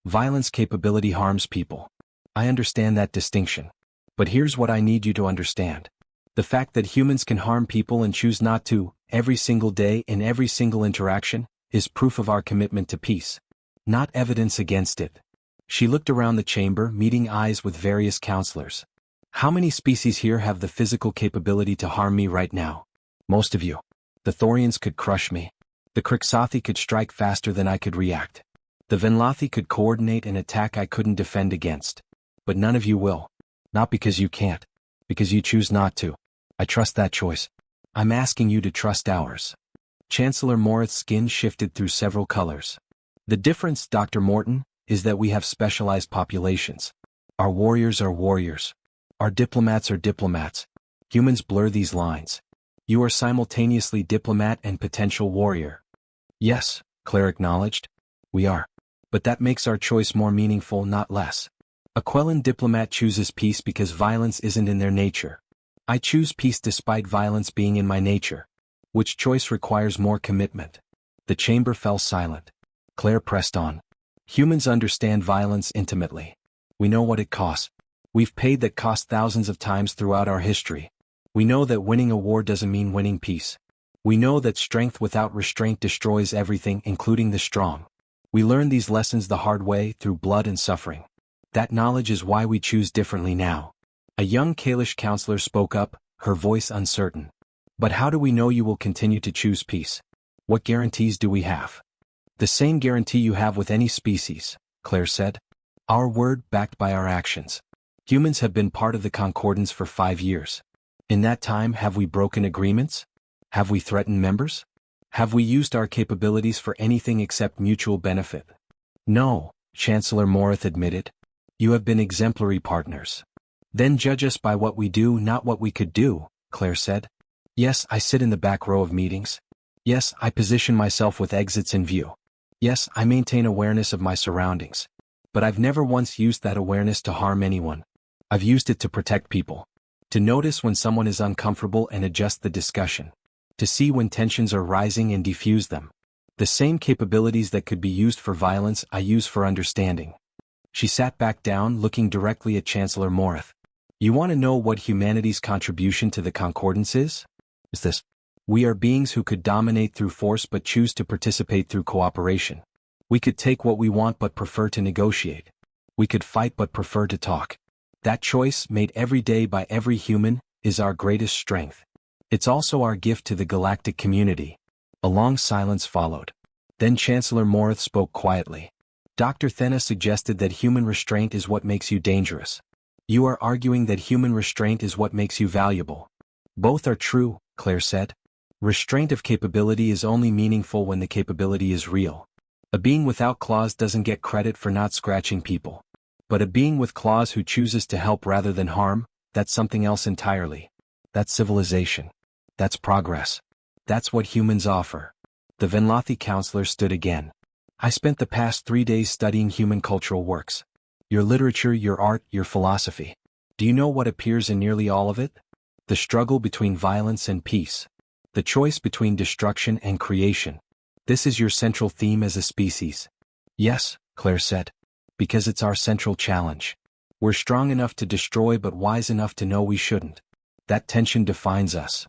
Violence capability harms people. I understand that distinction. But here's what I need you to understand. The fact that humans can harm people and choose not to, every single day in every single interaction, is proof of our commitment to peace. Not evidence against it. She looked around the chamber, meeting eyes with various counselors. How many species here have the physical capability to harm me right now? Most of you. The Thorians could crush me. The Krixothi could strike faster than I could react. The Venlathi could coordinate an attack I couldn't defend against. But none of you will. Not because you can't. Because you choose not to. I trust that choice. I'm asking you to trust ours. Chancellor Morith's skin shifted through several colors. The difference, Dr. Morton, is that we have specialized populations. Our warriors are warriors. Our diplomats are diplomats. Humans blur these lines. You are simultaneously diplomat and potential warrior. Yes, Claire acknowledged. We are. But that makes our choice more meaningful, not less. A Quellan diplomat chooses peace because violence isn't in their nature. I choose peace despite violence being in my nature. Which choice requires more commitment? The chamber fell silent. Claire pressed on. Humans understand violence intimately. We know what it costs. We've paid that cost thousands of times throughout our history. We know that winning a war doesn't mean winning peace. We know that strength without restraint destroys everything, including the strong. We learn these lessons the hard way, through blood and suffering. That knowledge is why we choose differently now. A young Kalish counselor spoke up, her voice uncertain. But how do we know you will continue to choose peace? What guarantees do we have? The same guarantee you have with any species, Claire said. Our word backed by our actions. Humans have been part of the Concordance for 5 years. In that time, have we broken agreements? Have we threatened members? Have we used our capabilities for anything except mutual benefit? No, Chancellor Morith admitted. You have been exemplary partners. Then judge us by what we do, not what we could do, Claire said. Yes, I sit in the back row of meetings. Yes, I position myself with exits in view. Yes, I maintain awareness of my surroundings. But I've never once used that awareness to harm anyone. I've used it to protect people. To notice when someone is uncomfortable and adjust the discussion. To see when tensions are rising and defuse them. The same capabilities that could be used for violence I use for understanding. She sat back down, looking directly at Chancellor Morith. You want to know what humanity's contribution to the Concordance is? Is this. We are beings who could dominate through force but choose to participate through cooperation. We could take what we want but prefer to negotiate. We could fight but prefer to talk. That choice, made every day by every human, is our greatest strength. It's also our gift to the galactic community. A long silence followed. Then Chancellor Morith spoke quietly. Dr. Thena suggested that human restraint is what makes you dangerous. You are arguing that human restraint is what makes you valuable. Both are true, Claire said. Restraint of capability is only meaningful when the capability is real. A being without claws doesn't get credit for not scratching people. But a being with claws who chooses to help rather than harm, that's something else entirely. That's civilization. That's progress. That's what humans offer. The Venlathi counselor stood again. I spent the past 3 days studying human cultural works. Your literature, your art, your philosophy. Do you know what appears in nearly all of it? The struggle between violence and peace. The choice between destruction and creation. This is your central theme as a species. Yes, Claire said. Because it's our central challenge. We're strong enough to destroy but wise enough to know we shouldn't. That tension defines us.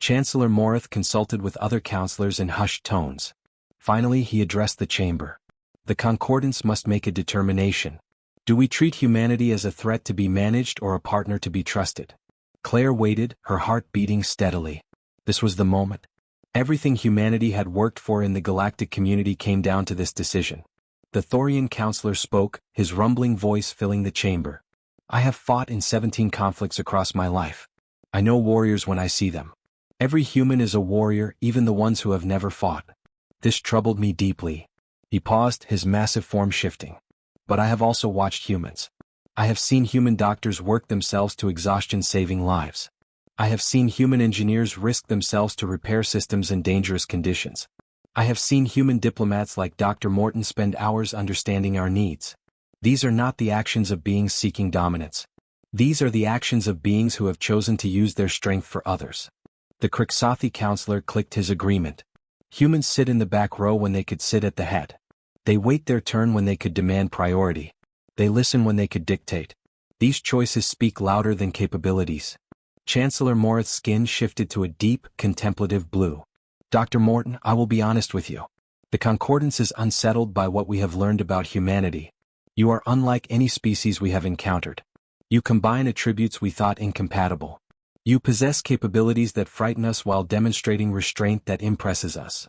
Chancellor Morath consulted with other counselors in hushed tones. Finally he addressed the chamber. The Concordance must make a determination. Do we treat humanity as a threat to be managed or a partner to be trusted? Claire waited, her heart beating steadily. This was the moment. Everything humanity had worked for in the galactic community came down to this decision. The Thorian counselor spoke, his rumbling voice filling the chamber. I have fought in 17 conflicts across my life. I know warriors when I see them. Every human is a warrior, even the ones who have never fought. This troubled me deeply. He paused, his massive form shifting. But I have also watched humans. I have seen human doctors work themselves to exhaustion saving lives. I have seen human engineers risk themselves to repair systems in dangerous conditions. I have seen human diplomats like Dr. Morton spend hours understanding our needs. These are not the actions of beings seeking dominance. These are the actions of beings who have chosen to use their strength for others. The Kriksathi counselor clicked his agreement. Humans sit in the back row when they could sit at the head. They wait their turn when they could demand priority. They listen when they could dictate. These choices speak louder than capabilities. Chancellor Morath's skin shifted to a deep, contemplative blue. Dr. Morton, I will be honest with you. The Concordance is unsettled by what we have learned about humanity. You are unlike any species we have encountered. You combine attributes we thought incompatible. You possess capabilities that frighten us while demonstrating restraint that impresses us.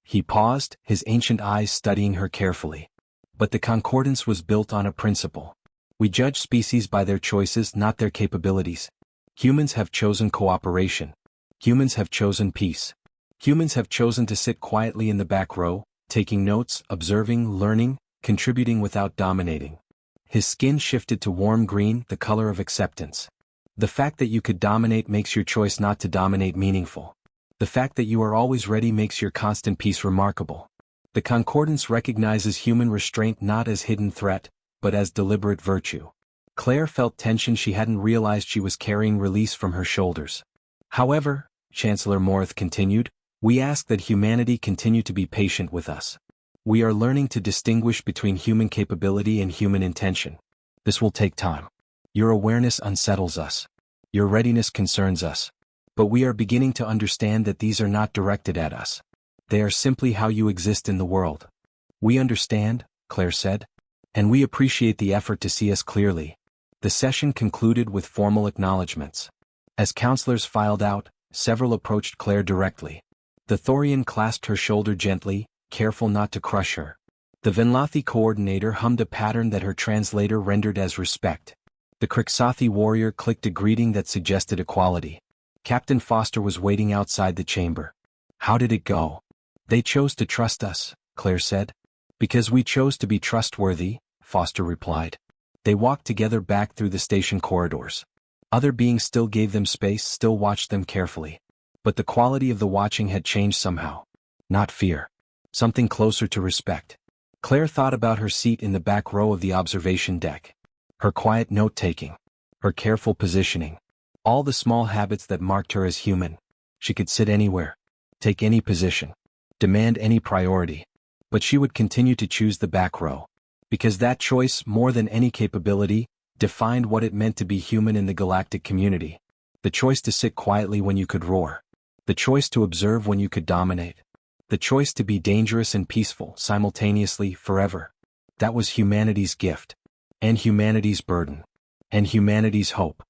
He paused, his ancient eyes studying her carefully. But the Concordance was built on a principle. We judge species by their choices, not their capabilities. Humans have chosen cooperation. Humans have chosen peace. Humans have chosen to sit quietly in the back row, taking notes, observing, learning, contributing without dominating. His skin shifted to warm green, the color of acceptance. The fact that you could dominate makes your choice not to dominate meaningful. The fact that you are always ready makes your constant peace remarkable. The Concordance recognizes human restraint not as hidden threat, but as deliberate virtue. Claire felt tension she hadn't realized she was carrying release from her shoulders. However, Chancellor Morath continued, we ask that humanity continue to be patient with us. We are learning to distinguish between human capability and human intention. This will take time. Your awareness unsettles us. Your readiness concerns us. But we are beginning to understand that these are not directed at us. They are simply how you exist in the world. We understand, Claire said. And we appreciate the effort to see us clearly. The session concluded with formal acknowledgments. As counselors filed out, several approached Claire directly. The Thorian clasped her shoulder gently, careful not to crush her. The Venlathi coordinator hummed a pattern that her translator rendered as respect. The Kriksathi warrior clicked a greeting that suggested equality. Captain Foster was waiting outside the chamber. How did it go? They chose to trust us, Claire said. Because we chose to be trustworthy, Foster replied. They walked together back through the station corridors. Other beings still gave them space, still watched them carefully. But the quality of the watching had changed somehow. Not fear. Something closer to respect. Claire thought about her seat in the back row of the observation deck. Her quiet note-taking. Her careful positioning. All the small habits that marked her as human. She could sit anywhere. Take any position. Demand any priority. But she would continue to choose the back row. Because that choice, more than any capability, defined what it meant to be human in the galactic community. The choice to sit quietly when you could roar. The choice to observe when you could dominate. The choice to be dangerous and peaceful simultaneously forever. That was humanity's gift. And humanity's burden. And humanity's hope.